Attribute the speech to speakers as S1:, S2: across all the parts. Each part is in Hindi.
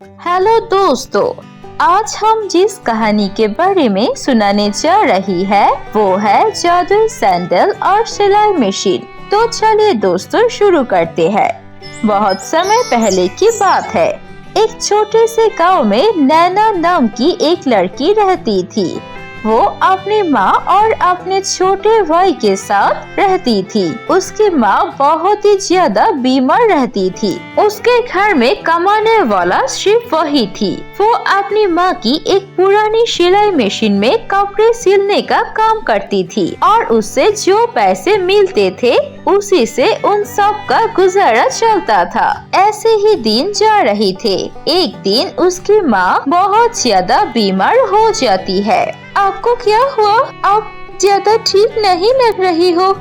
S1: हेलो दोस्तों, आज हम जिस कहानी के बारे में सुनाने जा रही है वो है जादुई सैंडल और सिलाई मशीन। तो चलिए दोस्तों शुरू करते हैं। बहुत समय पहले की बात है। एक छोटे से गांव में नैना नाम की एक लड़की रहती थी। वो अपनी माँ और अपने छोटे भाई के साथ रहती थी। उसकी माँ बहुत ही ज्यादा बीमार रहती थी। उसके घर में कमाने वाला सिर्फ वही थी। वो अपनी माँ की एक पुरानी सिलाई मशीन में कपड़े सिलने का काम करती थी और उससे जो पैसे मिलते थे उसी से उन सब का गुजारा चलता था। ऐसे ही दिन जा रहे थे। एक दिन उसकी माँ बहुत ज्यादा बीमार हो जाती है। आपको क्या हुआ? आप ज्यादा ठीक नहीं लग रही हो,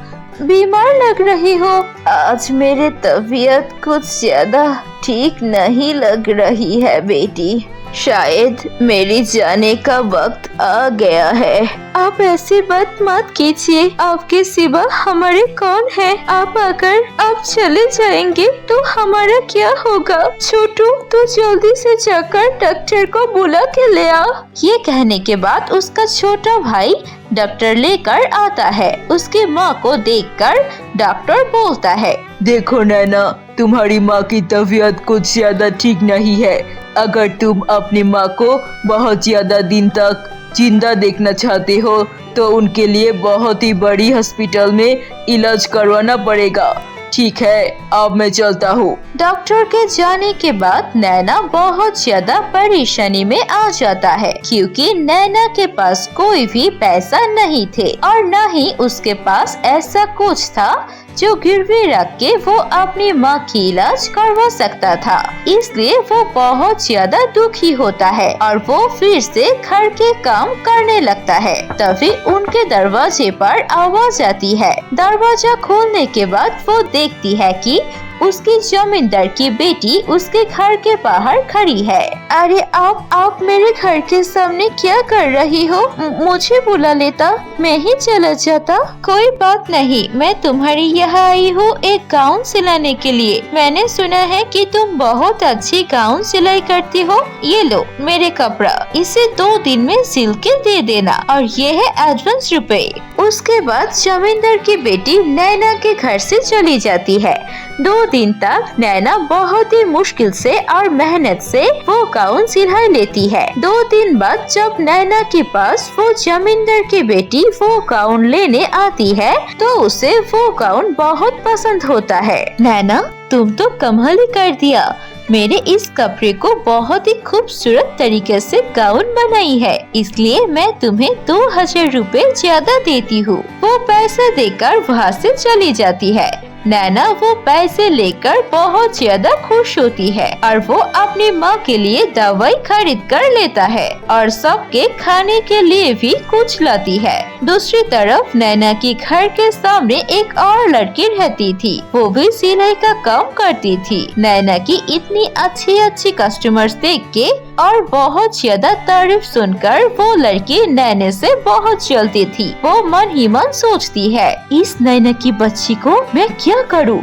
S1: बीमार लग रही हो। आज मेरी तबीयत कुछ ज्यादा ठीक नहीं लग रही है बेटी। शायद मेरी जाने का वक्त आ गया है। आप ऐसी बात मत कीजिए। आपके सिवा हमारे कौन है? आप अगर आप चले जाएंगे तो हमारा क्या होगा? छोटू, तो जल्दी से जाकर डॉक्टर को बुला के ले आ। ये कहने के बाद उसका छोटा भाई डॉक्टर लेकर आता है। उसकी माँ को देखकर डॉक्टर बोलता है,
S2: देखो नैना, तुम्हारी माँ की तबीयत कुछ ज्यादा ठीक नहीं है। अगर तुम अपनी माँ को बहुत ज्यादा दिन तक जिंदा देखना चाहते हो तो उनके लिए बहुत ही बड़ी हॉस्पिटल में इलाज करवाना पड़ेगा। ठीक है, अब मैं चलता हूँ।
S1: डॉक्टर के जाने के बाद नैना बहुत ज्यादा परेशानी में आ जाता है, क्योंकि नैना के पास कोई भी पैसा नहीं थे और न ही उसके पास ऐसा कुछ था जो गिरवी रख के वो अपनी माँ की इलाज करवा सकता था। इसलिए वो बहुत ज्यादा दुखी होता है और वो फिर से घर के काम करने लगता है। तभी उनके दरवाजे पर आवाज आती है। दरवाजा खोलने के बाद वो देखती है कि उसकी जमींदार की बेटी उसके घर के बाहर खड़ी है। अरे आप मेरे घर के सामने क्या कर रही हो? मुझे बुला लेता, मैं ही चला जाता। कोई बात नहीं, मैं तुम्हारी यहाँ आई हूँ एक गाउन सिलाने के लिए। मैंने सुना है कि तुम बहुत अच्छी गाउन सिलाई करती हो। ये लो मेरे कपड़ा, इसे 2 दिन में सिल के दे देना और ये है एडवांस रुपए। उसके बाद जमींदार की बेटी नैना के घर से चली जाती है। 2 दिन तक नैना बहुत ही मुश्किल से और मेहनत से वो गाउन सिलाई लेती है। 2 दिन बाद जब नैना के पास वो जमींदार की बेटी वो गाउन लेने आती है तो उसे वो गाउन बहुत पसंद होता है। नैना, तुम तो कमाल ही कर दिया। मेरे इस कपड़े को बहुत ही खूबसूरत तरीके से गाउन बनाई है, इसलिए मैं तुम्हें 2000 रुपए ज्यादा देती हूँ। वो पैसा देकर वहाँ से चली जाती है। नैना वो पैसे लेकर बहुत ज्यादा खुश होती है और वो अपनी माँ के लिए दवाई खरीद कर लेता है और सबके खाने के लिए भी कुछ लाती है। दूसरी तरफ नैना के घर के सामने एक और लड़की रहती थी। वो भी सिलाई का काम करती थी। नैना की इतनी अच्छी कस्टमर्स देख के और बहुत ज्यादा तारीफ सुनकर वो लड़की नैना से बहुत जलती थी। वो मन ही मन सोचती है, इस नैना की बच्ची को मैं क्या करूं?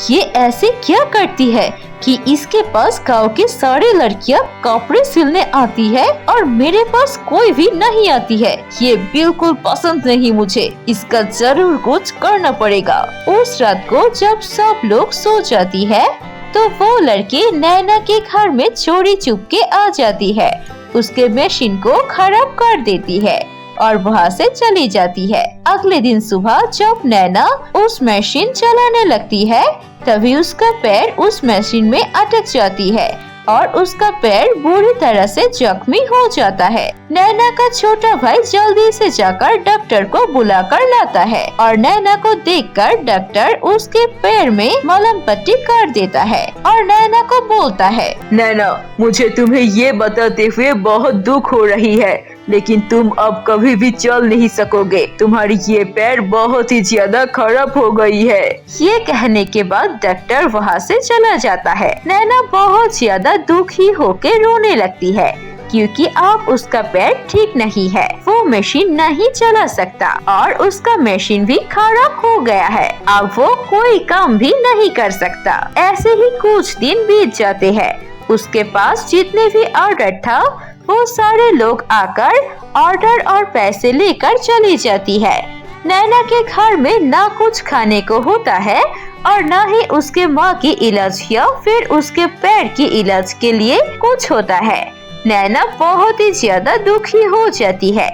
S1: ये ऐसे क्या करती है कि इसके पास गांव की सारी लड़कियां कपड़े सिलने आती है और मेरे पास कोई भी नहीं आती है। ये बिल्कुल पसंद नहीं मुझे। इसका जरूर कुछ करना पड़ेगा। उस रात को जब सब लोग सो जाती है तो वो लड़की नैना के घर में चोरी चुपके आ जाती है। उसके मशीन को खराब कर देती है और वहाँ से चली जाती है। अगले दिन सुबह जब नैना उस मशीन चलाने लगती है तभी उसका पैर उस मशीन में अटक जाती है और उसका पैर बुरी तरह से जख्मी हो जाता है। नैना का छोटा भाई जल्दी से जाकर डॉक्टर को बुलाकर लाता है और नैना को देखकर डॉक्टर उसके पैर में मलहम पट्टी कर देता है और नैना को बोलता है,
S2: नैना, मुझे तुम्हें ये बताते हुए बहुत दुख हो रही है, लेकिन तुम अब कभी भी चल नहीं सकोगे। तुम्हारी ये पैर बहुत ही ज्यादा खराब हो गई है।
S1: ये कहने के बाद डॉक्टर वहाँ से चला जाता है। नैना बहुत ज्यादा दुखी होके रोने लगती है, क्योंकि अब उसका पैर ठीक नहीं है। वो मशीन नहीं चला सकता और उसका मशीन भी खराब हो गया है। अब वो कोई काम भी नहीं कर सकता। ऐसे ही कुछ दिन बीत जाते हैं। उसके पास जितने भी ऑर्डर था वो सारे लोग आकर ऑर्डर और पैसे लेकर चली जाती है। नैना के घर में ना कुछ खाने को होता है और ना ही उसके माँ की इलाज या फिर उसके पैर की इलाज के लिए कुछ होता है। नैना बहुत ही ज्यादा दुखी हो जाती है।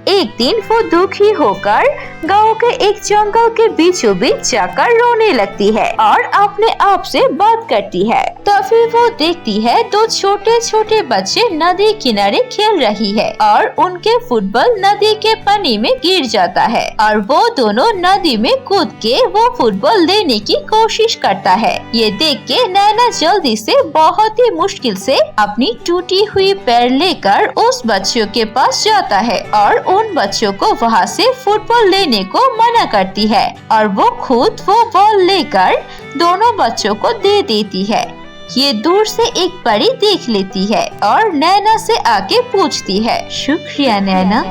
S1: एक दिन वो दुखी होकर गांव के एक जंगल के बीचों बीच जाकर रोने लगती है और अपने आप से बात करती है। तभी वो देखती है दो छोटे छोटे बच्चे नदी किनारे खेल रही है और उनके फुटबॉल नदी के पानी में गिर जाता है और वो दोनों नदी में कूद के वो फुटबॉल लेने की कोशिश करता है। ये देख के नैना जल्दी से बहुत ही मुश्किल से अपनी टूटी हुई पैर लेकर उस बच्चों के पास जाता है और उन बच्चों को वहाँ से फुटबॉल लेने को मना करती है और वो खुद वो बॉल लेकर दोनों बच्चों को दे देती है। ये दूर से एक परी देख लेती है और नैना से आके पूछती है, शुक्रिया नैना,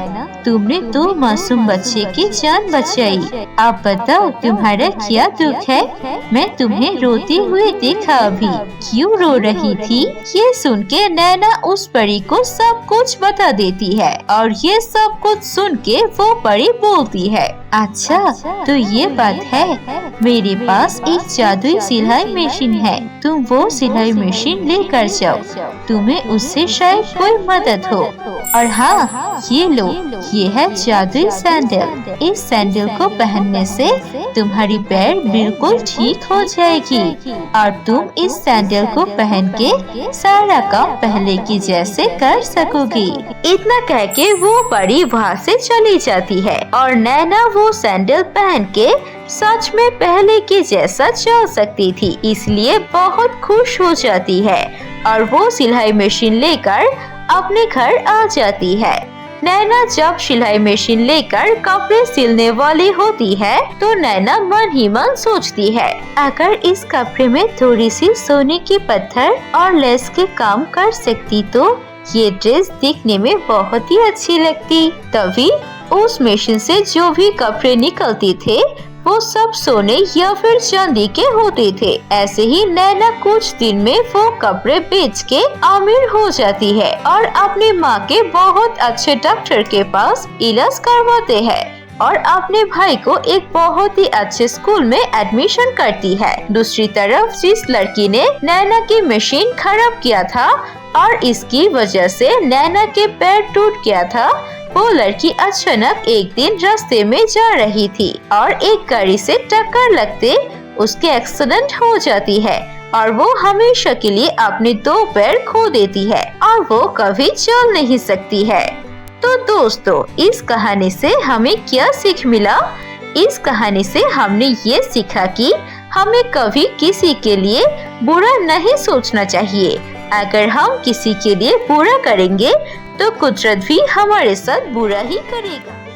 S1: तुमने दो मासूम बच्चे की जान बचाई। आप बताओ तुम्हारा क्या दुख है? मैं तुम्हें रोते हुए देखा अभी, क्यों रो रही थी? ये सुन के नैना उस परी को सब कुछ बता देती है और ये सब कुछ सुन के वो परी बोलती है, अच्छा तो ये बात है, मेरे पास एक जादुई सिलाई मशीन है, तुम वो सिलाई मशीन लेकर जाओ, तुम्हें उससे शायद कोई मदद हो। और हाँ, ये लो, ये है जादुई सैंडल, इस सैंडल को पहनने से तुम्हारी पैर बिल्कुल ठीक हो जाएगी और तुम इस सैंडल को पहन के सारा काम पहले की जैसे कर सकोगी। इतना कह के वो परी वहाँ से चली जाती है और नैना वो सैंडल पहन के सच में पहले के जैसा चल सकती थी, इसलिए बहुत खुश हो जाती है और वो सिलाई मशीन लेकर अपने घर आ जाती है। नैना जब सिलाई मशीन लेकर कपड़े सिलने वाली होती है तो नैना मन ही मन सोचती है, अगर इस कपड़े में थोड़ी सी सोने की पत्थर और लेस के काम कर सकती तो ये ड्रेस दिखने में बहुत ही अच्छी लगती। तभी उस मशीन से जो भी कपड़े निकलते थे वो सब सोने या फिर चांदी के होते थे। ऐसे ही नैना कुछ दिन में वो कपड़े बेच के अमीर हो जाती है और अपनी माँ के बहुत अच्छे डॉक्टर के पास इलाज करवाते हैं और अपने भाई को एक बहुत ही अच्छे स्कूल में एडमिशन करती है। दूसरी तरफ जिस लड़की ने नैना की मशीन खराब किया था और इसकी वजह से नैना के पैर टूट गया था, वो लड़की अचानक एक दिन रास्ते में जा रही थी और एक गाड़ी से टक्कर लगते उसके एक्सीडेंट हो जाती है और वो हमेशा के लिए अपने दो पैर खो देती है और वो कभी चल नहीं सकती है। तो दोस्तों, इस कहानी से हमें क्या सीख मिला? इस कहानी से हमने ये सीखा कि हमें कभी किसी के लिए बुरा नहीं सोचना चाहिए। अगर हम किसी के लिए बुरा करेंगे तो कुदरत भी हमारे साथ बुरा ही करेगा।